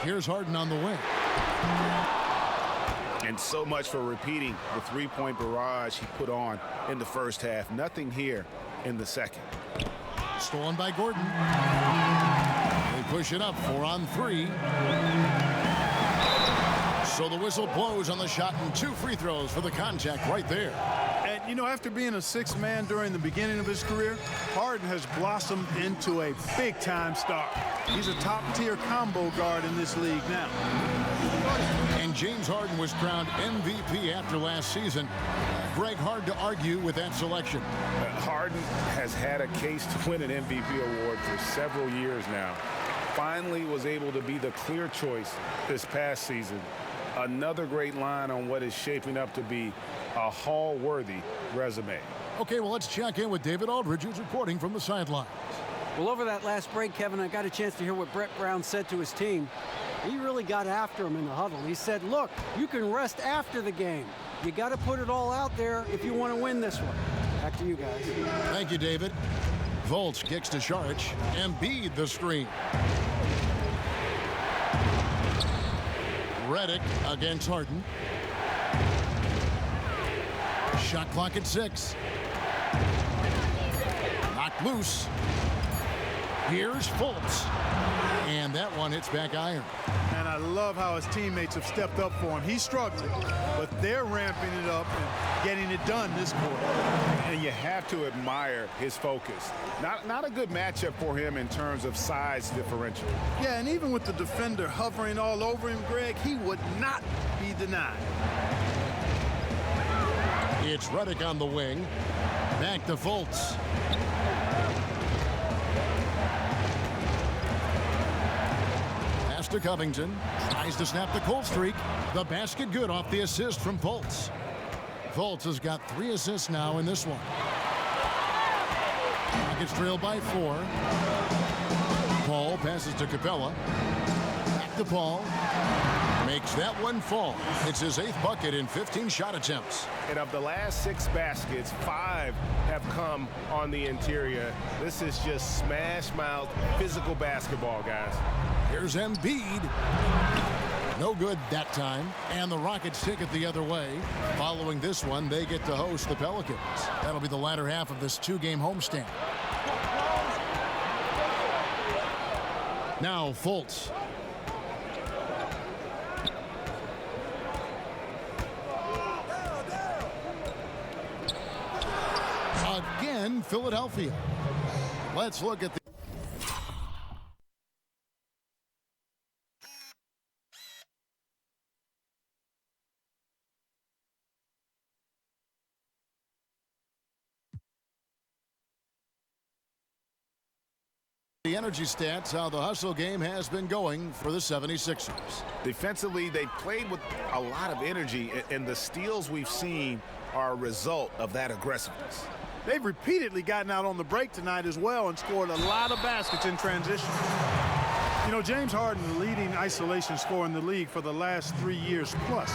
Here's Harden on the wing. And so much for repeating the three-point barrage he put on in the first half. Nothing here in the second. Stolen by Gordon. They push it up 4 on 3. So the whistle blows on the shot and 2 free throws for the contact right there. And, you know, after being a sixth man during the beginning of his career, Harden has blossomed into a big-time star. He's a top-tier combo guard in this league now. And James Harden was crowned MVP after last season. Greg, hard to argue with that selection. Harden has had a case to win an MVP award for several years now. Finally was able to be the clear choice this past season. Another great line on what is shaping up to be a Hall-worthy resume. Okay, well, let's check in with David Aldridge, who's reporting from the sidelines. Well, over that last break, Kevin, I got a chance to hear what Brett Brown said to his team. He really got after him in the huddle. He said, look, you can rest after the game. You got to put it all out there if you want to win this one. Back to you guys. Thank you, David. Fultz kicks to Saric. Embiid the screen. Redick against Harden. Shot clock at 6. Knocked loose. Here's Fultz. And that one hits back iron. And I love how his teammates have stepped up for him. He's struggling, but they're ramping it up and getting it done this quarter. And you have to admire his focus. Not a good matchup for him in terms of size differential. Yeah, and even with the defender hovering all over him, Greg, he would not be denied. It's Redick on the wing. Back to Fultz. Pass to Covington. Tries to snap the cold streak. The basket good off the assist from Fultz. Fultz has got 3 assists now in this one. Rockets trail by 4. Paul passes to Capella. Back to Paul. Makes that one fall. It's his 8th bucket in 15 shot attempts. And of the last 6 baskets, 5 have come on the interior. This is just smash-mouth physical basketball, guys. Here's Embiid. No good that time. And the Rockets take it the other way. Following this one, they get to host the Pelicans. That'll be the latter half of this 2-game homestand. Now Fultz. Again, Philadelphia. Let's look at the energy stats, how the hustle game has been going for the 76ers. Defensively, they played with a lot of energy, and the steals we've seen are a result of that aggressiveness. They've repeatedly gotten out on the break tonight as well and scored a lot of baskets in transition. You know, James Harden, the leading isolation scorer in the league for the last 3 years plus.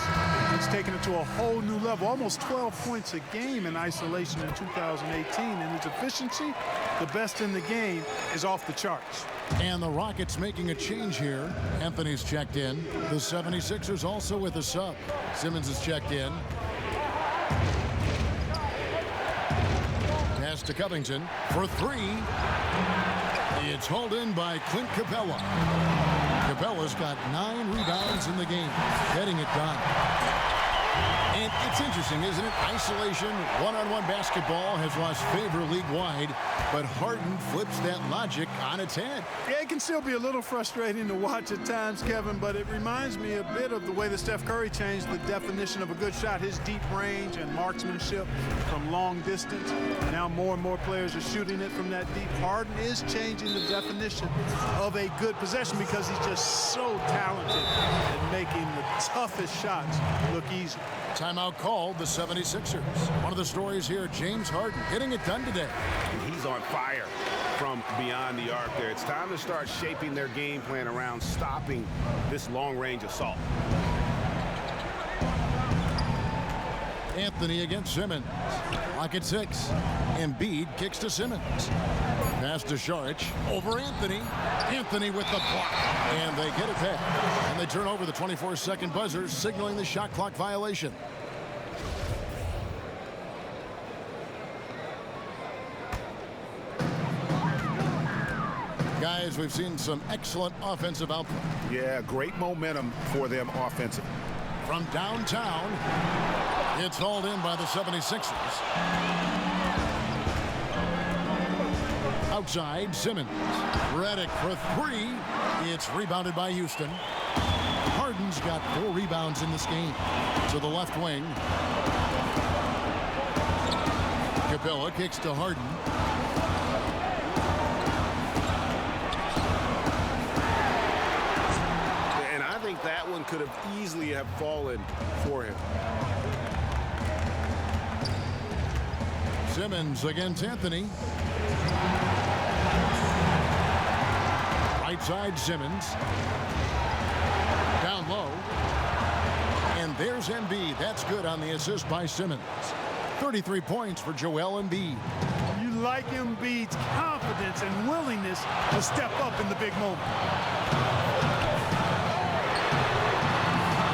He's taken it to a whole new level, almost 12 points a game in isolation in 2018. And his efficiency, the best in the game, is off the charts. And the Rockets making a change here. Anthony's checked in. The 76ers also with a sub. Simmons is checked in. Pass to Covington for 3. It's hauled in by Clint Capella. Capella's got 9 rebounds in the game, getting it done. And it's interesting, isn't it? Isolation, one-on-one basketball has lost favor league-wide, but Harden flips that logic on its head. Yeah, it can still be a little frustrating to watch at times, Kevin, but it reminds me a bit of the way that Steph Curry changed the definition of a good shot, his deep range and marksmanship from long distance. Now more and more players are shooting it from that deep. Harden is changing the definition of a good possession because he's just so talented at making the toughest shots look easy. Timeout called the 76ers. One of the stories here, James Harden getting it done today. And he's on fire from beyond the arc there. It's time to start shaping their game plan around stopping this long-range assault. Anthony against Simmons. Lock at 6. Embiid kicks to Simmons. Pass to Saric. Over Anthony. Anthony with the block. And they get it back. And they turn over the 24-second buzzer, signaling the shot clock violation. Guys, we've seen some excellent offensive output. Yeah, great momentum for them offensively. From downtown, it's hauled in by the 76ers. Outside, Simmons. Redick for three. It's rebounded by Houston. Harden's got 4 rebounds in this game. To the left wing. Capella kicks to Harden. And I think that one could have easily have fallen for him. Simmons against Anthony. Right side, Simmons. Down low. And there's Embiid. That's good on the assist by Simmons. 33 points for Joel Embiid. You like Embiid's confidence and willingness to step up in the big moment.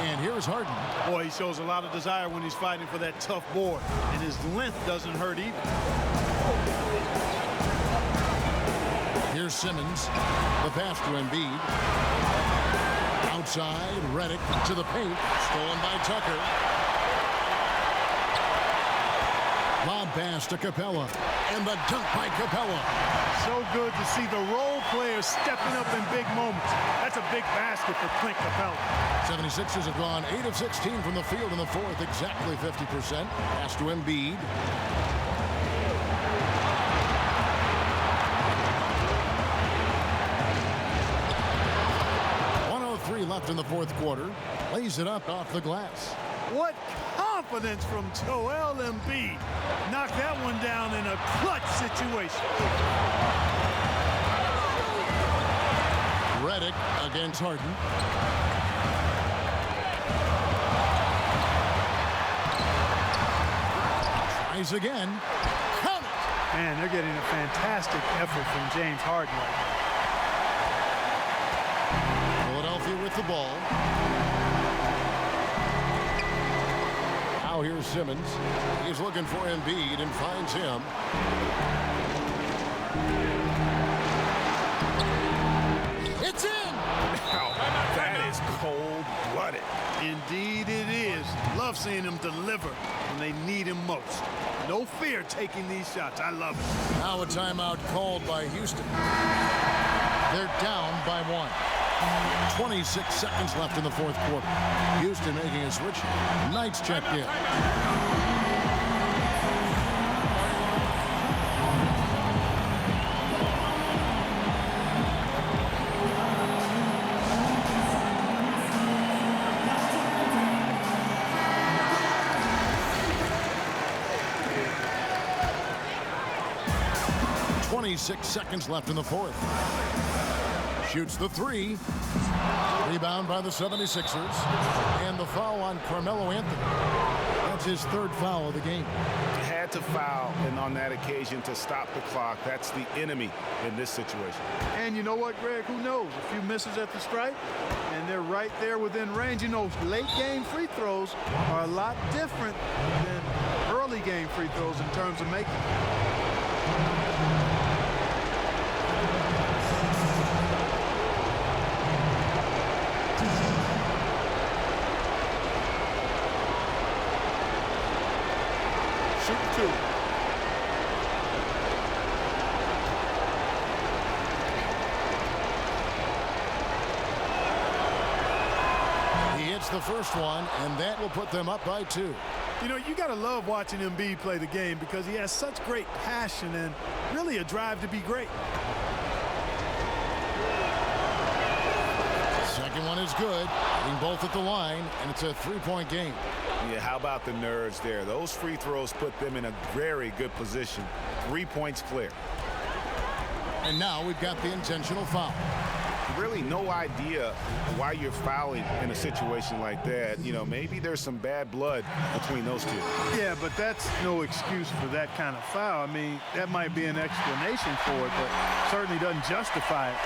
And here's Harden. Boy, he shows a lot of desire when he's fighting for that tough board. And his length doesn't hurt either. Here's Simmons. The pass to Embiid. Outside, Redick to the paint. Stolen by Tucker. Lob pass to Capella. And the dunk by Capella. So good to see the role players stepping up in big moments. That's a big basket for Clint Capella. 76ers have gone 8 of 16 from the field in the fourth. Exactly 50%. Pass to Embiid. Left in the fourth quarter. Lays it up off the glass. What confidence from Joel Embiid. Knocked that one down in a clutch situation. Redick against Harden. Tries again. Count it. Man, they're getting a fantastic effort from James Harden right now. With the ball. Now here's Simmons. He's looking for Embiid and finds him. It's in! Now, that is cold-blooded. Indeed it is. Love seeing him deliver when they need him most. No fear taking these shots. I love it. Now a timeout called by Houston. They're down by 1. 26 seconds left in the fourth quarter. Houston making a switch. Knight's checked in. .26 seconds left in the fourth. Shoots the three. Rebound by the 76ers. And the foul on Carmelo Anthony. That's his third foul of the game. Had to foul and on that occasion to stop the clock. That's the enemy in this situation. And you know what, Greg? Who knows? A few misses at the stripe, and they're right there within range. You know, late game free throws are a lot different than early game free throws in terms of making. The first one, and that will put them up by 2. You know, you got to love watching Embiid play the game because he has such great passion and really a drive to be great. Second one is good. Hitting both at the line, and it's a 3-point game. Yeah, how about the nerves there? Those free throws put them in a very good position. 3 points clear. And now we've got the intentional foul. really no idea why you're fouling in a situation like that. You know, maybe there's some bad blood between those two. Yeah, but that's no excuse for that kind of foul. I mean, that might be an explanation for it, but certainly doesn't justify it.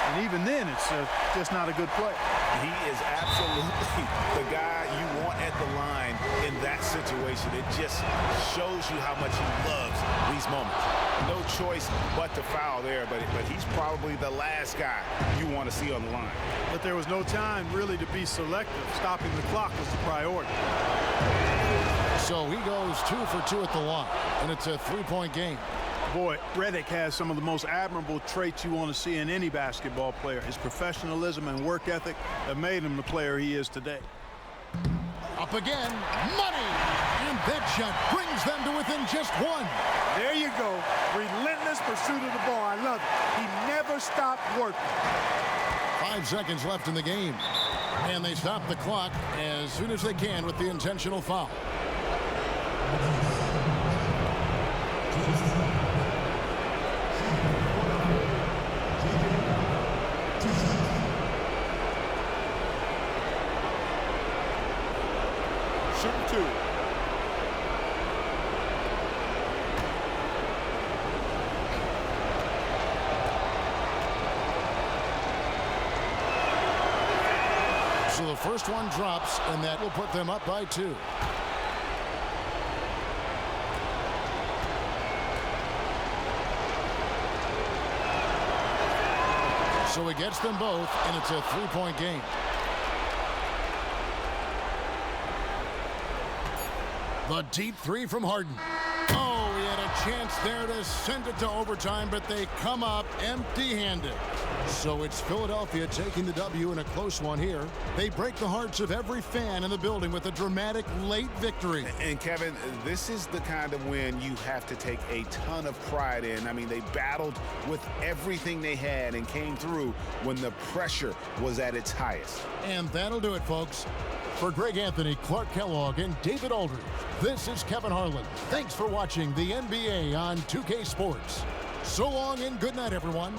And even then, it's just not a good play. He is absolutely the guy you want at the line in that situation. It just shows you how much he loves these moments. No choice but to foul there, but he's probably the last guy you want to see on the line. But there was no time really to be selective. Stopping the clock was the priority. So he goes 2 for 2 at the line, and it's a 3-point game. Boy, Redick has some of the most admirable traits you want to see in any basketball player. His professionalism and work ethic have made him the player he is today. Up again, money! And that shot brings them to within just one. There you go. Relentless pursuit of the ball. I love it. He never stopped working. 5 seconds left in the game. And they stop the clock as soon as they can with the intentional foul. Shooting 2. So the first one drops, and that will put them up by 2. So he gets them both, and it's a 3-point game. The deep 3 from Harden. Oh, he had a chance there to send it to overtime, but they come up empty-handed. So it's Philadelphia taking the W in a close one here. They break the hearts of every fan in the building with a dramatic late victory. And Kevin, this is the kind of win you have to take a ton of pride in. I mean, they battled with everything they had and came through when the pressure was at its highest. And that'll do it, folks. For Greg Anthony, Clark Kellogg, and David Aldridge, this is Kevin Harlan. Thanks for watching the NBA on 2K Sports. So long and good night, everyone.